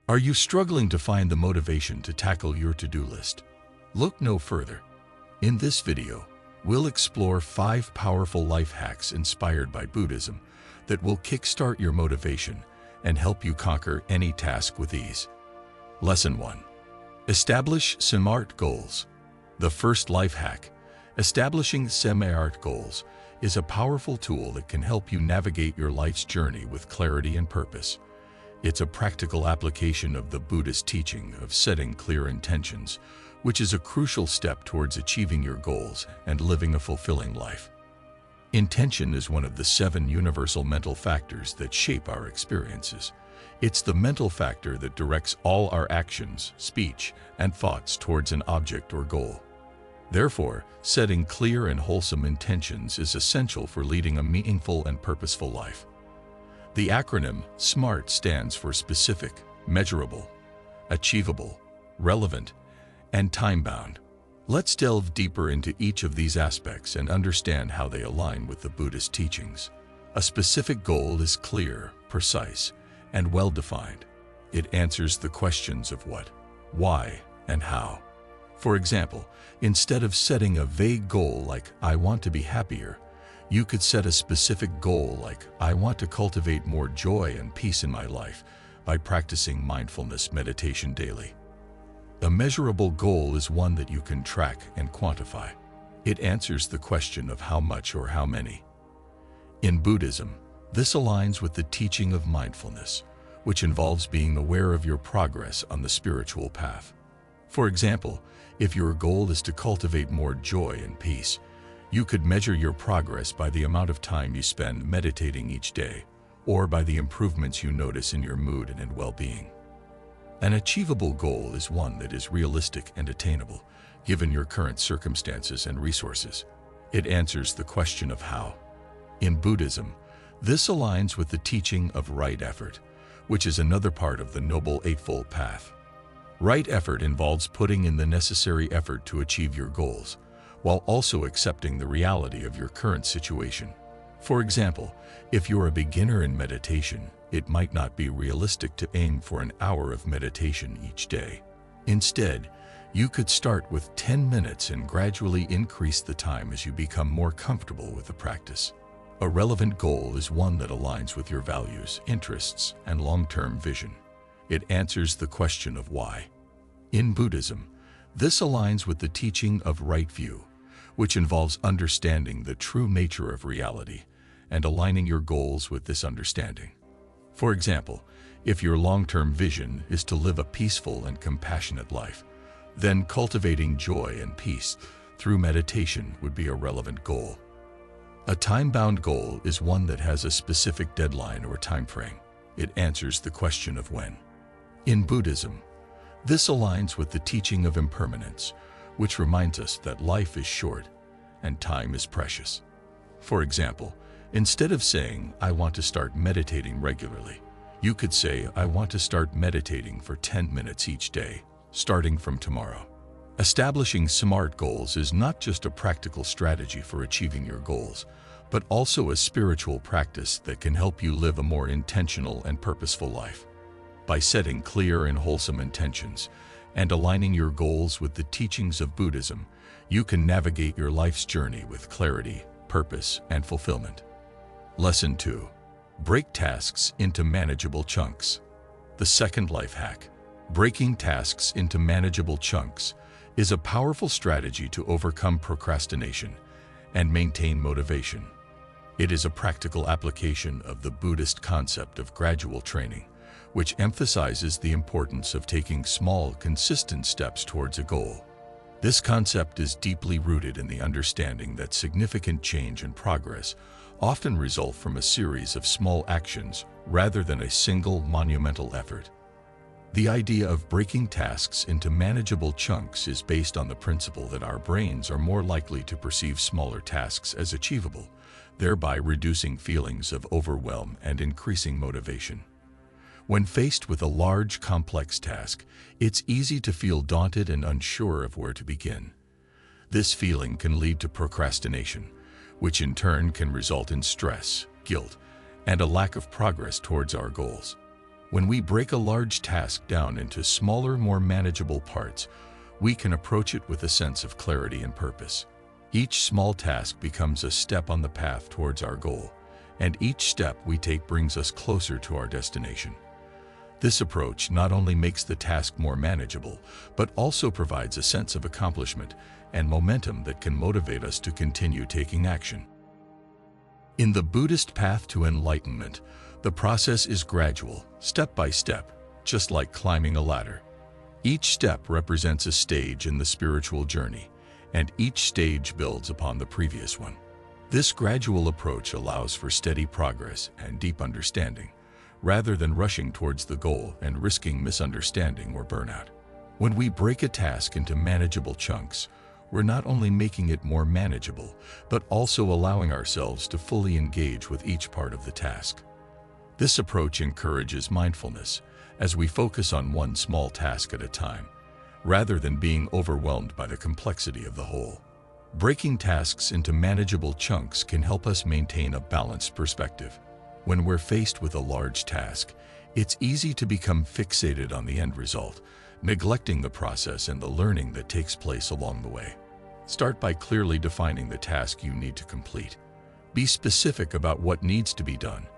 Are you struggling to find the motivation to tackle your to-do list? Look no further. In this video, we'll explore 5 powerful life hacks inspired by Buddhism that will kickstart your motivation and help you conquer any task with ease. Lesson 1. Establish SMART goals. The first life hack, establishing SMART goals, is a powerful tool that can help you navigate your life's journey with clarity and purpose. It's a practical application of the Buddhist teaching of setting clear intentions, which is a crucial step towards achieving your goals and living a fulfilling life. Intention is one of the 7 universal mental factors that shape our experiences. It's the mental factor that directs all our actions, speech, and thoughts towards an object or goal. Therefore, setting clear and wholesome intentions is essential for leading a meaningful and purposeful life. The acronym SMART stands for specific, measurable, achievable, relevant, and time-bound. Let's delve deeper into each of these aspects and understand how they align with the Buddhist teachings. A specific goal is clear, precise, and well-defined. It answers the questions of what, why, and how. For example, instead of setting a vague goal like, "I want to be happier," you could set a specific goal like, "I want to cultivate more joy and peace in my life by practicing mindfulness meditation daily." A measurable goal is one that you can track and quantify. It answers the question of how much or how many. In Buddhism, this aligns with the teaching of mindfulness, which involves being aware of your progress on the spiritual path. For example, if your goal is to cultivate more joy and peace, you could measure your progress by the amount of time you spend meditating each day, or by the improvements you notice in your mood and well-being. An achievable goal is one that is realistic and attainable, given your current circumstances and resources. It answers the question of how. In Buddhism, this aligns with the teaching of right effort, which is another part of the Noble Eightfold Path. Right effort involves putting in the necessary effort to achieve your goals, while also accepting the reality of your current situation. For example, if you're a beginner in meditation, it might not be realistic to aim for an hour of meditation each day. Instead, you could start with 10 minutes and gradually increase the time as you become more comfortable with the practice. A relevant goal is one that aligns with your values, interests, and long-term vision. It answers the question of why. In Buddhism, this aligns with the teaching of right view, which involves understanding the true nature of reality and aligning your goals with this understanding. For example, if your long-term vision is to live a peaceful and compassionate life, then cultivating joy and peace through meditation would be a relevant goal. A time-bound goal is one that has a specific deadline or time frame. It answers the question of when. In Buddhism, this aligns with the teaching of impermanence, which reminds us that life is short and time is precious. For example, instead of saying, "I want to start meditating regularly," you could say, "I want to start meditating for 10 minutes each day, starting from tomorrow." Establishing SMART goals is not just a practical strategy for achieving your goals, but also a spiritual practice that can help you live a more intentional and purposeful life. By setting clear and wholesome intentions and aligning your goals with the teachings of Buddhism, you can navigate your life's journey with clarity, purpose, and fulfillment. Lesson 2. Break tasks into manageable chunks. The second life hack, breaking tasks into manageable chunks, is a powerful strategy to overcome procrastination and maintain motivation. It is a practical application of the Buddhist concept of gradual training, which emphasizes the importance of taking small, consistent steps towards a goal. This concept is deeply rooted in the understanding that significant change and progress often result from a series of small actions rather than a single monumental effort. The idea of breaking tasks into manageable chunks is based on the principle that our brains are more likely to perceive smaller tasks as achievable, thereby reducing feelings of overwhelm and increasing motivation. When faced with a large, complex task, it's easy to feel daunted and unsure of where to begin. This feeling can lead to procrastination, which in turn can result in stress, guilt, and a lack of progress towards our goals. When we break a large task down into smaller, more manageable parts, we can approach it with a sense of clarity and purpose. Each small task becomes a step on the path towards our goal, and each step we take brings us closer to our destination. This approach not only makes the task more manageable, but also provides a sense of accomplishment and momentum that can motivate us to continue taking action. In the Buddhist path to enlightenment, the process is gradual, step by step, just like climbing a ladder. Each step represents a stage in the spiritual journey, and each stage builds upon the previous one. This gradual approach allows for steady progress and deep understanding, rather than rushing towards the goal and risking misunderstanding or burnout. When we break a task into manageable chunks, we're not only making it more manageable, but also allowing ourselves to fully engage with each part of the task. This approach encourages mindfulness, as we focus on one small task at a time, rather than being overwhelmed by the complexity of the whole. Breaking tasks into manageable chunks can help us maintain a balanced perspective. When we're faced with a large task, it's easy to become fixated on the end result, neglecting the process and the learning that takes place along the way. Start by clearly defining the task you need to complete. Be specific about what needs to be done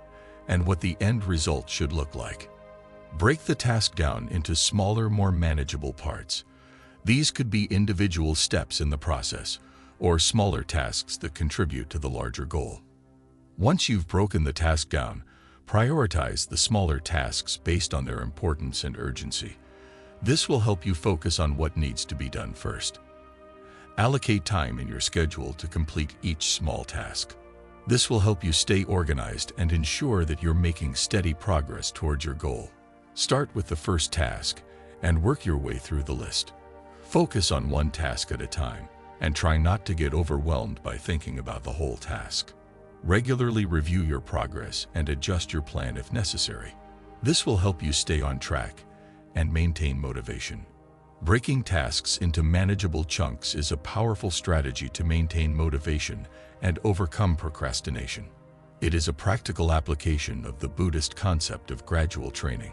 and what the end result should look like. Break the task down into smaller, more manageable parts. These could be individual steps in the process, or smaller tasks that contribute to the larger goal. Once you've broken the task down, prioritize the smaller tasks based on their importance and urgency. This will help you focus on what needs to be done first. Allocate time in your schedule to complete each small task. This will help you stay organized and ensure that you're making steady progress towards your goal. Start with the first task and work your way through the list. Focus on one task at a time and try not to get overwhelmed by thinking about the whole task. Regularly review your progress and adjust your plan if necessary. This will help you stay on track and maintain motivation. Breaking tasks into manageable chunks is a powerful strategy to maintain motivation and overcome procrastination. It is a practical application of the Buddhist concept of gradual training,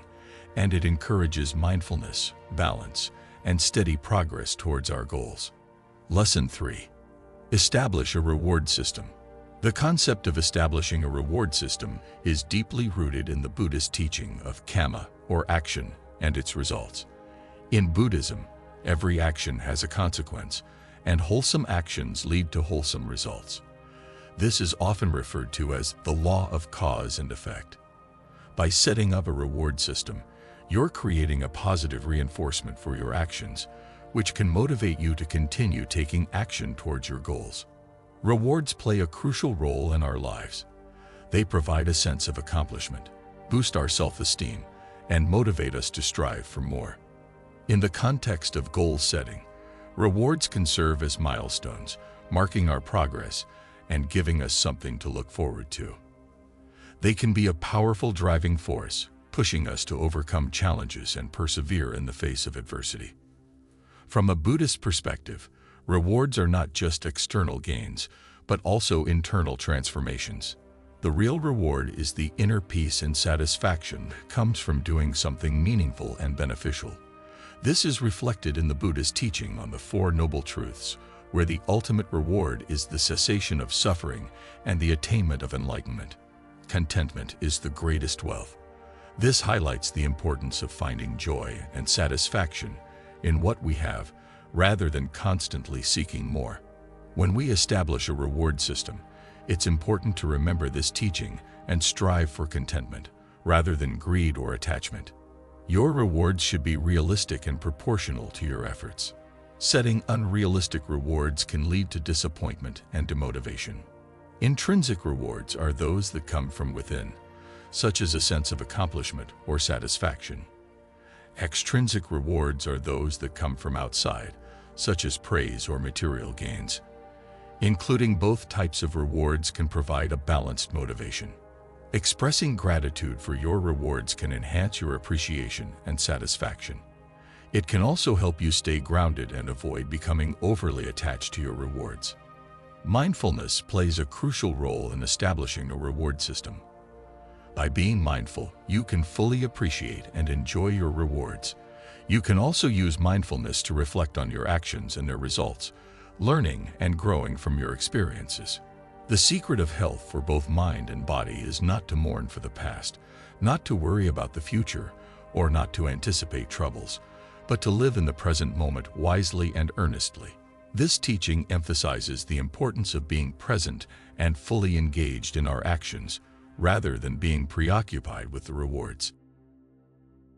and it encourages mindfulness, balance, and steady progress towards our goals. Lesson 3. Establish a reward system. The concept of establishing a reward system is deeply rooted in the Buddhist teaching of karma, or action, and its results. In Buddhism, every action has a consequence, and wholesome actions lead to wholesome results. This is often referred to as the law of cause and effect. By setting up a reward system, you're creating a positive reinforcement for your actions, which can motivate you to continue taking action towards your goals. Rewards play a crucial role in our lives. They provide a sense of accomplishment, boost our self-esteem, and motivate us to strive for more. In the context of goal setting, rewards can serve as milestones, marking our progress and giving us something to look forward to. They can be a powerful driving force, pushing us to overcome challenges and persevere in the face of adversity. From a Buddhist perspective, rewards are not just external gains, but also internal transformations. The real reward is the inner peace and satisfaction that comes from doing something meaningful and beneficial. This is reflected in the Buddhist teaching on the Four Noble Truths, where the ultimate reward is the cessation of suffering and the attainment of enlightenment. Contentment is the greatest wealth. This highlights the importance of finding joy and satisfaction in what we have, rather than constantly seeking more. When we establish a reward system, it's important to remember this teaching and strive for contentment, rather than greed or attachment. Your rewards should be realistic and proportional to your efforts. Setting unrealistic rewards can lead to disappointment and demotivation. Intrinsic rewards are those that come from within, such as a sense of accomplishment or satisfaction. Extrinsic rewards are those that come from outside, such as praise or material gains. Including both types of rewards can provide a balanced motivation. Expressing gratitude for your rewards can enhance your appreciation and satisfaction. It can also help you stay grounded and avoid becoming overly attached to your rewards. Mindfulness plays a crucial role in establishing a reward system. By being mindful, you can fully appreciate and enjoy your rewards. You can also use mindfulness to reflect on your actions and their results, learning and growing from your experiences. The secret of health for both mind and body is not to mourn for the past, not to worry about the future, or not to anticipate troubles, but to live in the present moment wisely and earnestly. This teaching emphasizes the importance of being present and fully engaged in our actions, rather than being preoccupied with the rewards.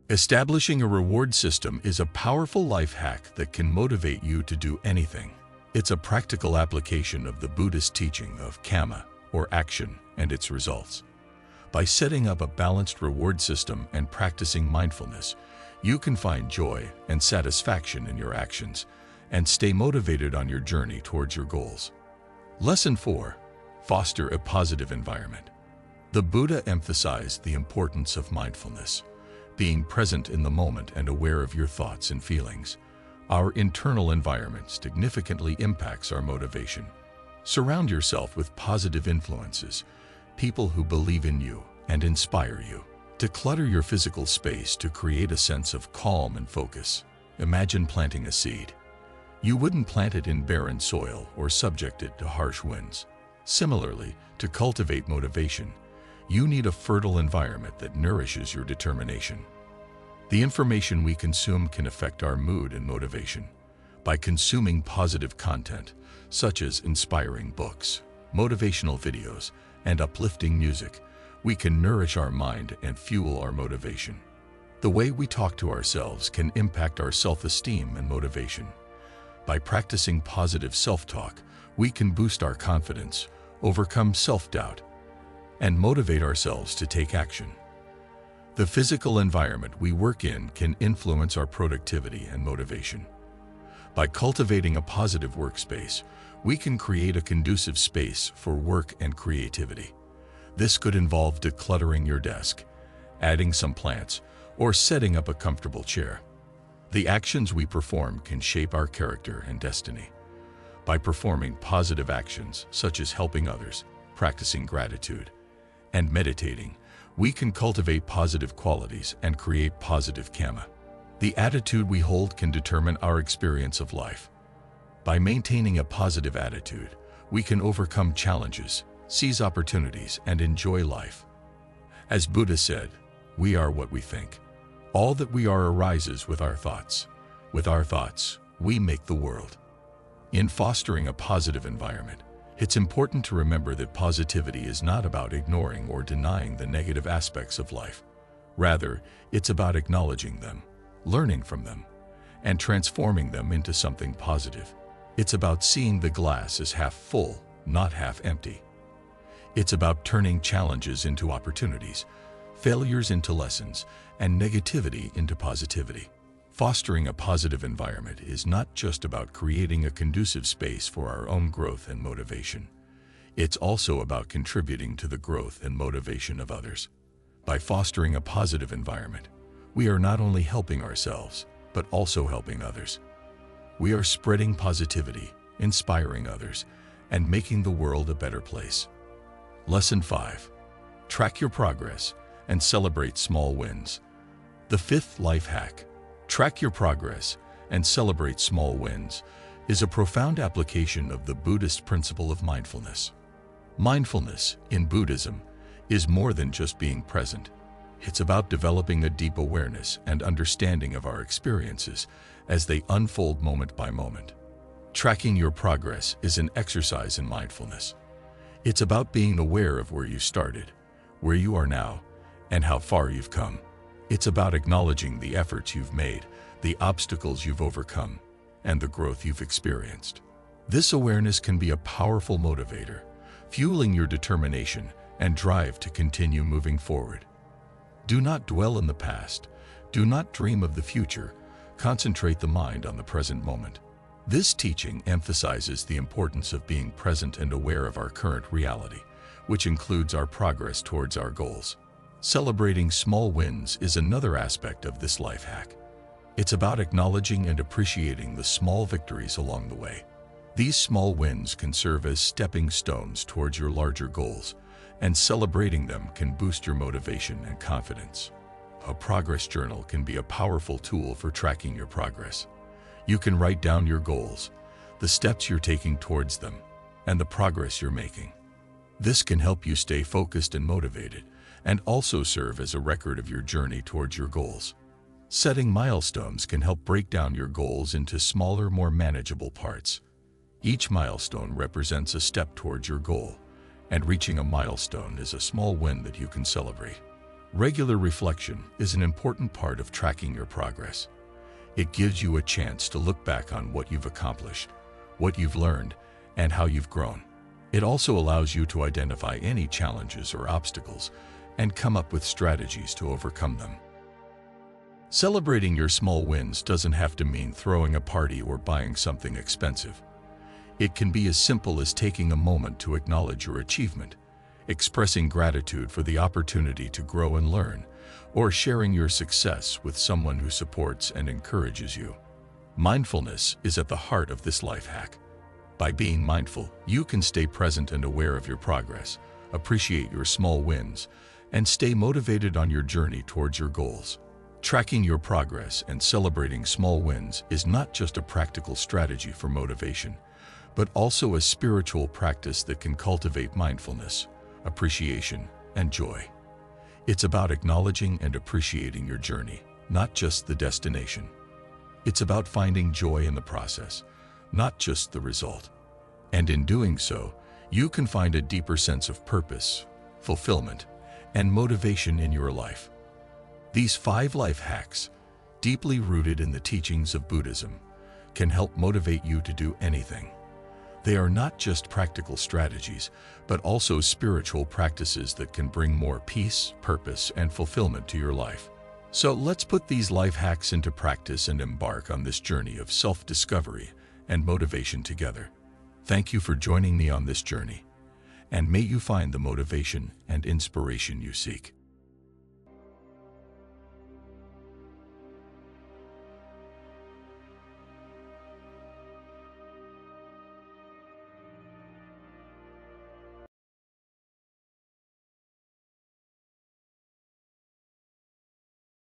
Establishing a reward system is a powerful life hack that can motivate you to do anything. It's a practical application of the Buddhist teaching of karma, or action, and its results. By setting up a balanced reward system and practicing mindfulness, you can find joy and satisfaction in your actions and stay motivated on your journey towards your goals. Lesson 4. Foster a positive environment. The Buddha emphasized the importance of mindfulness, being present in the moment and aware of your thoughts and feelings. Our internal environment significantly impacts our motivation. Surround yourself with positive influences, people who believe in you and inspire you. Declutter your physical space to create a sense of calm and focus. Imagine planting a seed. You wouldn't plant it in barren soil or subject it to harsh winds. Similarly, to cultivate motivation, you need a fertile environment that nourishes your determination. The information we consume can affect our mood and motivation. By consuming positive content, such as inspiring books, motivational videos, and uplifting music, we can nourish our mind and fuel our motivation. The way we talk to ourselves can impact our self-esteem and motivation. By practicing positive self-talk, we can boost our confidence, overcome self-doubt, and motivate ourselves to take action. The physical environment we work in can influence our productivity and motivation. By cultivating a positive workspace, we can create a conducive space for work and creativity. This could involve decluttering your desk, adding some plants, or setting up a comfortable chair. The actions we perform can shape our character and destiny. By performing positive actions such as helping others, practicing gratitude, and meditating, we can cultivate positive qualities and create positive karma. The attitude we hold can determine our experience of life. By maintaining a positive attitude, we can overcome challenges, seize opportunities, and enjoy life. As Buddha said, we are what we think. All that we are arises with our thoughts. With our thoughts, we make the world. In fostering a positive environment, it's important to remember that positivity is not about ignoring or denying the negative aspects of life. Rather, it's about acknowledging them, learning from them, and transforming them into something positive. It's about seeing the glass as half full, not half empty. It's about turning challenges into opportunities, failures into lessons, and negativity into positivity. Fostering a positive environment is not just about creating a conducive space for our own growth and motivation. It's also about contributing to the growth and motivation of others. By fostering a positive environment, we are not only helping ourselves, but also helping others. We are spreading positivity, inspiring others, and making the world a better place. Lesson 5. Track your progress and celebrate small wins. The fifth life hack, track your progress and celebrate small wins, is a profound application of the Buddhist principle of mindfulness. Mindfulness, in Buddhism, is more than just being present. It's about developing a deep awareness and understanding of our experiences as they unfold moment by moment. Tracking your progress is an exercise in mindfulness. It's about being aware of where you started, where you are now, and how far you've come. It's about acknowledging the efforts you've made, the obstacles you've overcome, and the growth you've experienced. This awareness can be a powerful motivator, fueling your determination and drive to continue moving forward. Do not dwell in the past. Do not dream of the future. Concentrate the mind on the present moment. This teaching emphasizes the importance of being present and aware of our current reality, which includes our progress towards our goals. Celebrating small wins is another aspect of this life hack. It's about acknowledging and appreciating the small victories along the way. These small wins can serve as stepping stones towards your larger goals, and celebrating them can boost your motivation and confidence. A progress journal can be a powerful tool for tracking your progress. You can write down your goals, the steps you're taking towards them, and the progress you're making. This can help you stay focused and motivated, and also serve as a record of your journey towards your goals. Setting milestones can help break down your goals into smaller, more manageable parts. Each milestone represents a step towards your goal, and reaching a milestone is a small win that you can celebrate. Regular reflection is an important part of tracking your progress. It gives you a chance to look back on what you've accomplished, what you've learned, and how you've grown. It also allows you to identify any challenges or obstacles and come up with strategies to overcome them. Celebrating your small wins doesn't have to mean throwing a party or buying something expensive. It can be as simple as taking a moment to acknowledge your achievement, expressing gratitude for the opportunity to grow and learn, or sharing your success with someone who supports and encourages you. Mindfulness is at the heart of this life hack. By being mindful, you can stay present and aware of your progress, appreciate your small wins, and stay motivated on your journey towards your goals. Tracking your progress and celebrating small wins is not just a practical strategy for motivation, but also a spiritual practice that can cultivate mindfulness, appreciation, and joy. It's about acknowledging and appreciating your journey, not just the destination. It's about finding joy in the process, not just the result. And in doing so, you can find a deeper sense of purpose, fulfillment, and motivation in your life. These 5 life hacks, deeply rooted in the teachings of Buddhism, can help motivate you to do anything. They are not just practical strategies, but also spiritual practices that can bring more peace, purpose, and fulfillment to your life. So let's put these life hacks into practice and embark on this journey of self-discovery and motivation together. Thank you for joining me on this journey, and may you find the motivation and inspiration you seek.